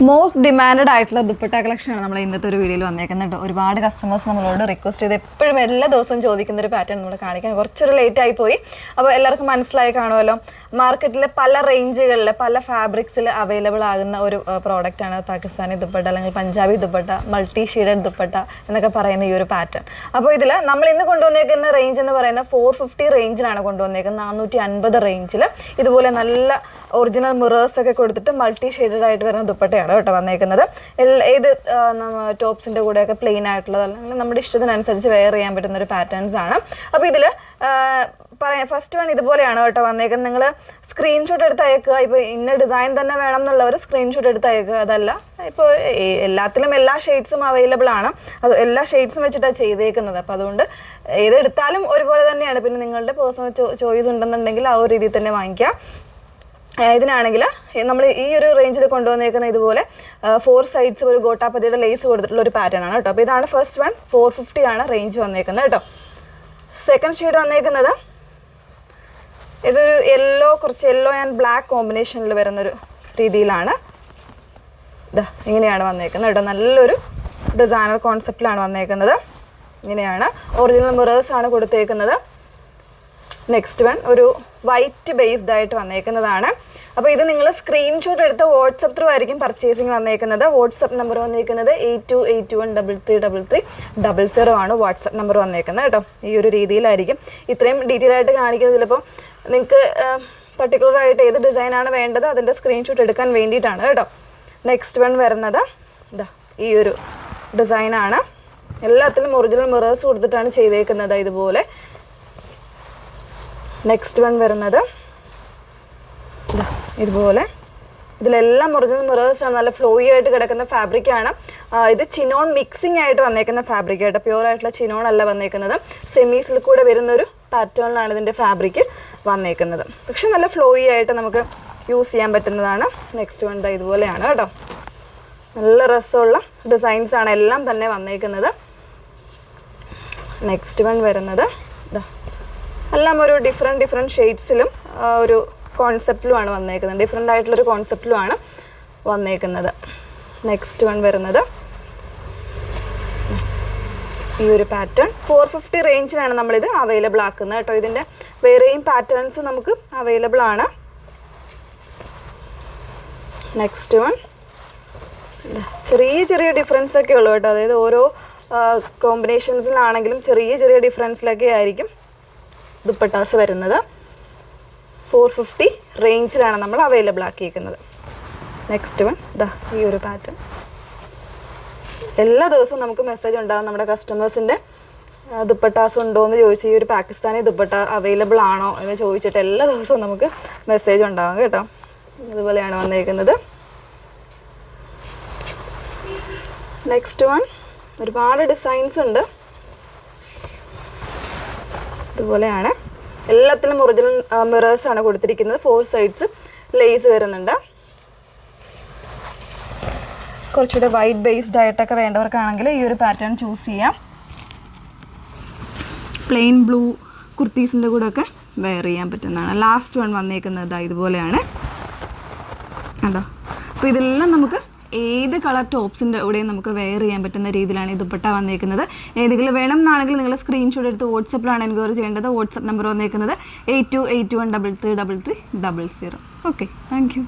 Most demand ആയിട്ടുള്ള ദുപ്പട്ട കളക്ഷനാണ് നമ്മൾ ഇന്നത്തെ ഒരു വീഡിയോയിൽ വന്നേക്കുന്നത്. ഒരുപാട് കസ്റ്റമേഴ്സ് നമ്മളോട് റിക്വസ്റ്റ് ചെയ്ത് എപ്പോഴും എല്ലാ ദിവസവും ചോദിക്കുന്ന ഒരു പാറ്റേൺ നമ്മൾ കാണിക്കാൻ കുറച്ചൊരു ലേറ്റ് ആയി പോയി. അപ്പോൾ എല്ലാവർക്കും മനസ്സിലായി കാണുമല്ലോ, മാർക്കറ്റിൽ പല റേഞ്ചുകളിൽ പല ഫാബ്രിക്സിൽ അവൈലബിൾ ആകുന്ന ഒരു പ്രോഡക്റ്റാണ് പാകിസ്ഥാനി ദുപ്പട്ട അല്ലെങ്കിൽ പഞ്ചാബി ദുപ്പട്ട, മൾട്ടി ഷെയ്ഡഡ് ദുപ്പട്ട എന്നൊക്കെ പറയുന്ന ഈ ഒരു പാറ്റേൺ. അപ്പോൾ ഇതിൽ നമ്മൾ ഇന്ന് കൊണ്ടുവന്നേക്കുന്ന റേഞ്ച് എന്ന് പറയുന്നത് 450 റേഞ്ചിലാണ് കൊണ്ടുവന്നേക്കുന്നത്. 450 റേഞ്ചിൽ ഇതുപോലെ നല്ല ഒറിജിനൽ മിറേഴ്സ് ഒക്കെ കൊടുത്തിട്ട് മൾട്ടി ഷെയ്ഡഡ് ആയിട്ട് വരുന്ന ദുപ്പട്ടയാണ് കേട്ടോ വന്നേക്കുന്നത്. ഏത് ടോപ്സിൻ്റെ കൂടെയൊക്കെ പ്ലെയിൻ ആയിട്ടുള്ളത് അല്ലെങ്കിൽ നമ്മുടെ ഇഷ്ടത്തിനനുസരിച്ച് വെയർ ചെയ്യാൻ പറ്റുന്ന ഒരു പാറ്റേൺസ് ആണ്. അപ്പോൾ ഇതിൽ ഫസ്റ്റ് വൺ ഇതുപോലെയാണ് കേട്ടോ വന്നേക്കുന്നത്. നിങ്ങൾ സ്ക്രീൻഷോട്ട് എടുത്ത് അയക്കുക. ഇപ്പോൾ ഇന്ന ഡിസൈൻ തന്നെ വേണം എന്നുള്ളവർ സ്ക്രീൻഷോട്ട് എടുത്ത് അയക്കുക. അതല്ല, ഇപ്പോൾ എല്ലാത്തിലും എല്ലാ ഷെയ്ഡ്സും അവൈലബിൾ ആണ്. അത് എല്ലാ ഷെയ്ഡ്സും വെച്ചിട്ടാണ് ചെയ്തേക്കുന്നത്. അപ്പോൾ അതുകൊണ്ട് ഏതെടുത്താലും ഒരുപോലെ തന്നെയാണ്. പിന്നെ നിങ്ങളുടെ പേഴ്സണൽ ചോയ്സ് ഉണ്ടെന്നുണ്ടെങ്കിൽ ആ ഒരു രീതിയിൽ തന്നെ വാങ്ങിക്കുക. ഇതിനാണെങ്കിൽ നമ്മൾ ഈ ഒരു റേഞ്ചിൽ കൊണ്ടുവന്നേക്കുന്ന ഇതുപോലെ 4 സൈഡ്സ് ഒരു ഗോട്ടാപ്പതിയുടെ ലേസ് കൊടുത്തിട്ടുള്ള ഒരു പാറ്റേൺ ആണ് കേട്ടോ. അപ്പോൾ ഇതാണ് ഫസ്റ്റ് വൺ. 450 ആണ് റേഞ്ച് വന്നേക്കുന്നത് കേട്ടോ. സെക്കൻഡ് ഷെയ്ഡ് വന്നേക്കുന്നത് ഇതൊരു കുറച്ച് യെല്ലോ ആൻഡ് ബ്ലാക്ക് കോമ്പിനേഷനിൽ വരുന്നൊരു രീതിയിലാണ്. ഇങ്ങനെയാണ് വന്നേക്കുന്നത് കേട്ടോ. നല്ലൊരു ഡിസൈനർ കോൺസെപ്റ്റിലാണ് വന്നേക്കുന്നത്. ഇങ്ങനെയാണ് ഒറിജിനൽ മിറേഴ്സ് ആണ് കൊടുത്തേക്കുന്നത്. നെക്സ്റ്റ് വൺ ഒരു വൈറ്റ് ബേസ്ഡ് ആയിട്ട് വന്നേക്കുന്നതാണ്. അപ്പോൾ ഇത് നിങ്ങൾ സ്ക്രീൻഷോട്ട് എടുത്ത് വാട്സപ്പ് ത്രൂ ആയിരിക്കും പർച്ചേസിങ് വന്നേക്കുന്നത്. വാട്സപ്പ് നമ്പർ വന്നേക്കുന്നത് 8281333300 ആണ് വാട്സപ്പ് നമ്പർ വന്നേക്കുന്നത് കേട്ടോ. ഈ ഒരു രീതിയിലായിരിക്കും. ഇത്രയും ഡീറ്റെയിൽ ആയിട്ട് കാണിക്കുന്നത് ചിലപ്പോൾ നിങ്ങൾക്ക് പർട്ടിക്കുലറായിട്ട് ഏത് ഡിസൈനാണ് വേണ്ടത് അതിൻ്റെ സ്ക്രീൻഷോട്ട് എടുക്കാൻ വേണ്ടിയിട്ടാണ് കേട്ടോ. നെക്സ്റ്റ് വൺ വരുന്നത് ഈ ഒരു ഡിസൈനാണ്. എല്ലാത്തിലും ഒറിജിനൽ മിറേഴ്സ് കൊടുത്തിട്ടാണ് ചെയ്തേക്കുന്നത് ഇതുപോലെ. നെക്സ്റ്റ് വൺ വരുന്നത് ഇതുപോലെ. ഇതിലെല്ലാം ഒറിജിനൽ മിറേഴ്സാണ്. നല്ല ഫ്ലോയി ആയിട്ട് കിടക്കുന്ന ഫാബ്രിക്കാണ്. ഇത് ചിനോൺ മിക്സിംഗ് ആയിട്ട് വന്നേക്കുന്ന ഫാബ്രിക് ആയിട്ട്, പ്യുവർ ആയിട്ടുള്ള ചിനോൺ അല്ല വന്നേക്കുന്നത്. സെമി സിൽക്കൂടെ വരുന്നൊരു പാറ്റേണിലാണ് ഇതിൻ്റെ ഫാബ്രിക് വന്നേക്കുന്നത്. പക്ഷെ നല്ല ഫ്ലോയി ആയിട്ട് നമുക്ക് യൂസ് ചെയ്യാൻ പറ്റുന്നതാണ്. നെക്സ്റ്റ് വൺ ഇതുപോലെയാണ് കേട്ടോ. നല്ല രസമുള്ള ഡിസൈൻസാണ് എല്ലാം തന്നെ വന്നേക്കുന്നത്. നെക്സ്റ്റ് വൺ വരുന്നത് എല്ലാം ഒരു ഡിഫറെൻറ്റ് ഷെയ്ഡ്സിലും ഒരു കോൺസെപ്റ്റിലുമാണ് വന്നേക്കുന്നത്. ഡിഫറെൻ്റ് ആയിട്ടുള്ളൊരു കോൺസെപ്റ്റിലുമാണ് വന്നേക്കുന്നത്. നെക്സ്റ്റ് വൺ വരുന്നത് ഈ ഒരു പാറ്റേൺ. 450 റേഞ്ചിലാണ് നമ്മളിത് അവൈലബിൾ ആക്കുന്നത് കേട്ടോ. ഇതിൻ്റെ വേറെയും പാറ്റേൺസ് നമുക്ക് അവൈലബിൾ ആണ്. നെക്സ്റ്റ് വൺ ചെറിയ ഡിഫറൻസ് ഒക്കെ ഉള്ളൂ കേട്ടോ. അതായത് ഓരോ കോമ്പിനേഷൻസിലാണെങ്കിലും ചെറിയ ഡിഫറൻസിലൊക്കെ ആയിരിക്കും ദുപ്പട്ടാസ് വരുന്നത്. 450 റേഞ്ചിലാണ് നമ്മൾ അവൈലബിൾ ആക്കിയിരിക്കുന്നത്. നെക്സ്റ്റ് വൺ ഈ ഒരു പാറ്റേൺ. എല്ലാ ദിവസവും നമുക്ക് മെസ്സേജ് ഉണ്ടാകും നമ്മുടെ കസ്റ്റമേഴ്സിൻ്റെ ദുപ്പട്ടാസ് ഉണ്ടോ എന്ന് ചോദിച്ച്, ഈ ഒരു പാകിസ്ഥാനി ദുപ്പട്ട അവൈലബിൾ ആണോ എന്ന് ചോദിച്ചിട്ട് എല്ലാ ദിവസവും നമുക്ക് മെസ്സേജ് ഉണ്ടാകും കേട്ടോ. അതുപോലെയാണ് വന്നിരിക്കുന്നത്. നെക്സ്റ്റ് വൺ ഒരുപാട് ഡിസൈൻസ് ഉണ്ട്. ഇതുപോലെയാണ്. എല്ലാത്തിലും ഒറിജിനൽ മിറേഴ്സ് ആണ് കൊടുത്തിരിക്കുന്നത്. 4 സൈഡ്സ് ലേസ് വരുന്നുണ്ട്. കുറച്ചുകൂടെ വൈറ്റ് ബേസ്ഡ് ആയിട്ടൊക്കെ വേണ്ടവർക്കാണെങ്കിൽ ഈ ഒരു പാറ്റേൺ ചൂസ് ചെയ്യാം. പ്ലെയിൻ ബ്ലൂ കുർത്തീസിൻ്റെ കൂടെ ഒക്കെ വെയർ ചെയ്യാൻ പറ്റുന്നതാണ്. ലാസ്റ്റ് വൺ വന്നേക്കുന്നത് ഇതുപോലെയാണ് കണ്ടോ. അപ്പോൾ ഇതെല്ലാം നമുക്ക് ഏത് കളർ ടോപ്സിൻ്റെ കൂടെയും നമുക്ക് വെയർ ചെയ്യാൻ പറ്റുന്ന രീതിയിലാണ് ഈ ദുപ്പട്ട വന്നേക്കുന്നത്. ഏതെങ്കിലും വേണം എന്നാണെങ്കിൽ നിങ്ങൾ സ്ക്രീൻഷോട്ട് എടുത്ത് വാട്സപ്പിലാണ് എൻക്വയറി ചെയ്യേണ്ടത്. വാട്സപ്പ് നമ്പർ വന്നേക്കുന്നത് 8281333300. Okay, thank you.